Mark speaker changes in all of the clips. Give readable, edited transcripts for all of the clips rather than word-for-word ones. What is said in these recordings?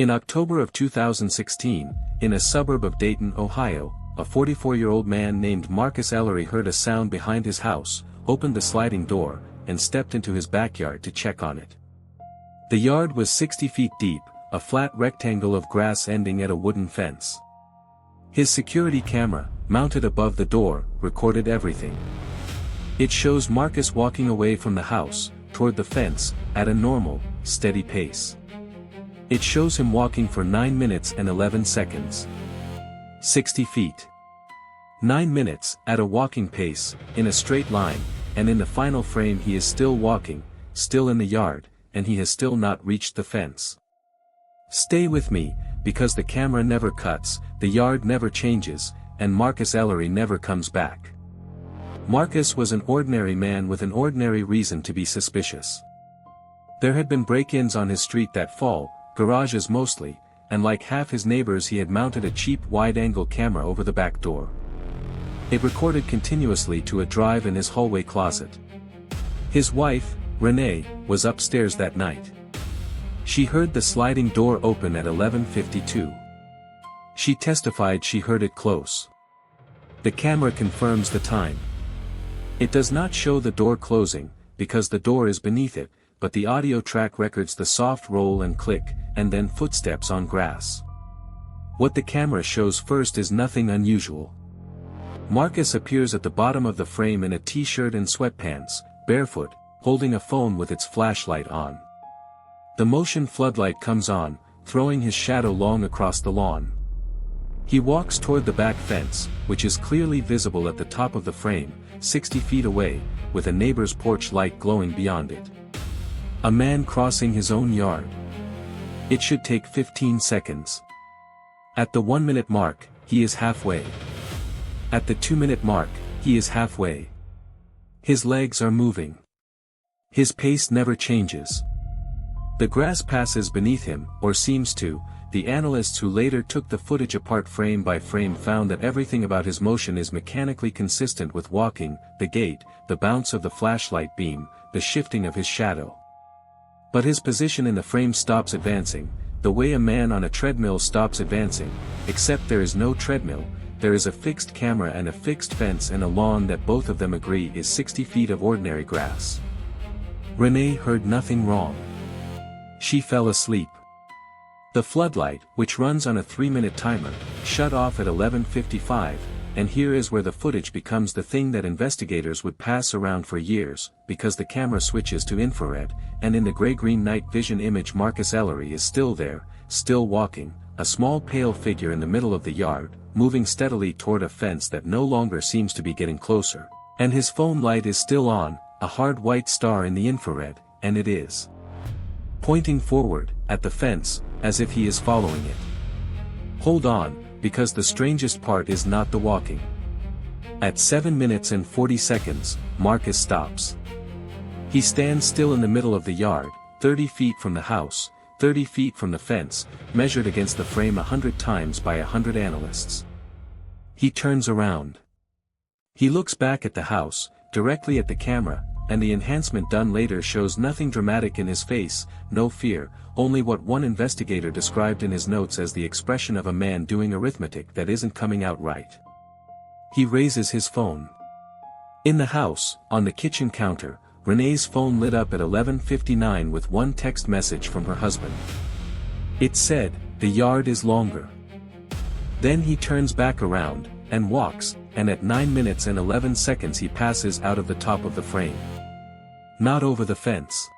Speaker 1: In October of 2016, in a suburb of Dayton, Ohio, a 44-year-old man named Marcus Ellery heard a sound behind his house, opened the sliding door, and stepped into his backyard to check on it. The yard was 60 feet deep, a flat rectangle of grass ending at a wooden fence. His security camera, mounted above the door, recorded everything. It shows Marcus walking away from the house, toward the fence, at a normal, steady pace. It shows him walking for 9 minutes and 11 seconds. 60 feet. 9 minutes, at a walking pace, in a straight line, and in the final frame he is still walking, still in the yard, and he has still not reached the fence. Stay with me, because the camera never cuts, the yard never changes, and Marcus Ellery never comes back. Marcus was an ordinary man with an ordinary reason to be suspicious. There had been break-ins on his street that fall, garages mostly, and like half his neighbors he had mounted a cheap wide-angle camera over the back door. It recorded continuously to a drive in his hallway closet. His wife, Renee, was upstairs that night. She heard the sliding door open at 11:52. She testified she heard it close. The camera confirms the time. It does not show the door closing, because the door is beneath it, but the audio track records the soft roll and click, and then footsteps on grass. What the camera shows first is nothing unusual. Marcus appears at the bottom of the frame in a t-shirt and sweatpants, barefoot, holding a phone with its flashlight on. The motion floodlight comes on, throwing his shadow long across the lawn. He walks toward the back fence, which is clearly visible at the top of the frame, 60 feet away, with a neighbor's porch light glowing beyond it. A man crossing his own yard. It should take 15 seconds. At the 1-minute mark, he is halfway. At the 2-minute mark, he is halfway. His legs are moving. His pace never changes. The grass passes beneath him, or seems to. The analysts who later took the footage apart frame by frame found that everything about his motion is mechanically consistent with walking, the gait, the bounce of the flashlight beam, the shifting of his shadow. But his position in the frame stops advancing, the way a man on a treadmill stops advancing, except there is no treadmill, there is a fixed camera and a fixed fence and a lawn that both of them agree is 60 feet of ordinary grass. Renee heard nothing wrong. She fell asleep. The floodlight, which runs on a 3-minute timer, shut off at 11:55, and here is where the footage becomes the thing that investigators would pass around for years, because the camera switches to infrared, and in the gray-green night vision image Marcus Ellery is still there, still walking, a small pale figure in the middle of the yard, moving steadily toward a fence that no longer seems to be getting closer, and his phone light is still on, a hard white star in the infrared, and it is pointing forward, at the fence, as if he is following it. Hold on, because the strangest part is not the walking. At 7 minutes and 40 seconds, Marcus stops. He stands still in the middle of the yard, 30 feet from the house, 30 feet from the fence, measured against the frame 100 times by 100 analysts. He turns around. He looks back at the house, directly at the camera, and the enhancement done later shows nothing dramatic in his face, no fear, only what one investigator described in his notes as the expression of a man doing arithmetic that isn't coming out right. He raises his phone. In the house, on the kitchen counter, Renee's phone lit up at 11:59 with one text message from her husband. It said, "The yard is longer." Then he turns back around, and walks, and at 9 minutes and 11 seconds he passes out of the top of the frame. Not over the fence.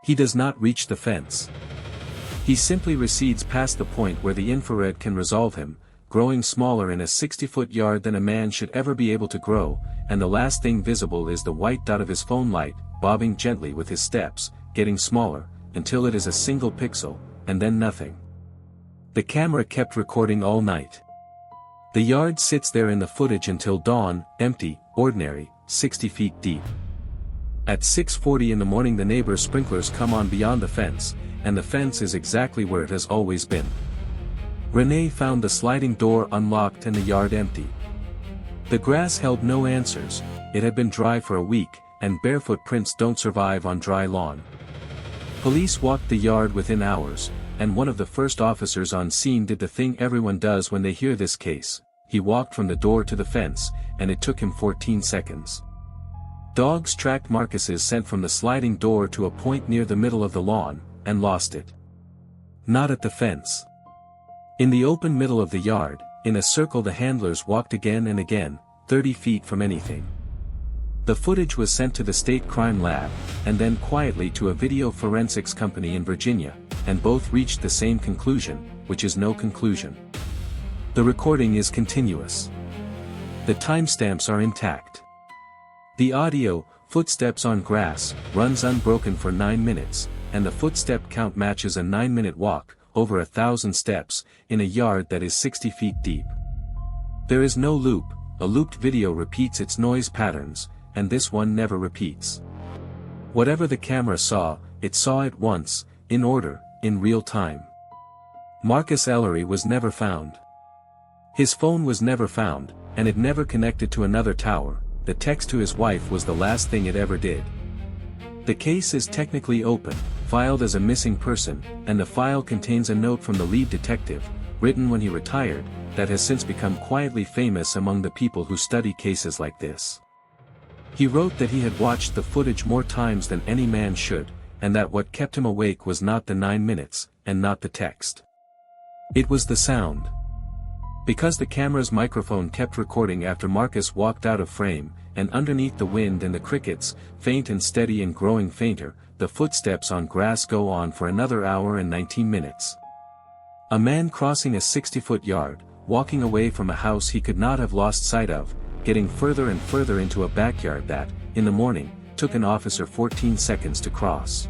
Speaker 1: He does not reach the fence. He simply recedes past the point where the infrared can resolve him, growing smaller in a 60-foot yard than a man should ever be able to grow, and the last thing visible is the white dot of his phone light, bobbing gently with his steps, getting smaller, until it is a single pixel, and then nothing. The camera kept recording all night. The yard sits there in the footage until dawn, empty, ordinary, 60 feet deep. At 6:40 in the morning the neighbor's sprinklers come on beyond the fence, and the fence is exactly where it has always been. Renee found the sliding door unlocked and the yard empty. The grass held no answers, it had been dry for a week, and barefoot prints don't survive on dry lawn. Police walked the yard within hours, and one of the first officers on scene did the thing everyone does when they hear this case. He walked from the door to the fence, and it took him 14 seconds. Dogs tracked Marcus's scent from the sliding door to a point near the middle of the lawn, and lost it. Not at the fence. In the open middle of the yard, in a circle the handlers walked again and again, 30 feet from anything. The footage was sent to the state crime lab, and then quietly to a video forensics company in Virginia, and both reached the same conclusion, which is no conclusion. The recording is continuous. The timestamps are intact. The audio, footsteps on grass, runs unbroken for 9 minutes, and the footstep count matches a 9-minute walk, over 1,000 steps, in a yard that is 60 feet deep. There is no loop. A looped video repeats its noise patterns, and this one never repeats. Whatever the camera saw, it saw it once, in order, in real time. Marcus Ellery was never found. His phone was never found, and it never connected to another tower. The text to his wife was the last thing it ever did. The case is technically open, filed as a missing person, and the file contains a note from the lead detective, written when he retired, that has since become quietly famous among the people who study cases like this. He wrote that he had watched the footage more times than any man should, and that what kept him awake was not the 9 minutes, and not the text. It was the sound. Because the camera's microphone kept recording after Marcus walked out of frame, and underneath the wind and the crickets, faint and steady and growing fainter, the footsteps on grass go on for another hour and 19 minutes. A man crossing a 60-foot yard, walking away from a house he could not have lost sight of, getting further and further into a backyard that, in the morning, took an officer 14 seconds to cross.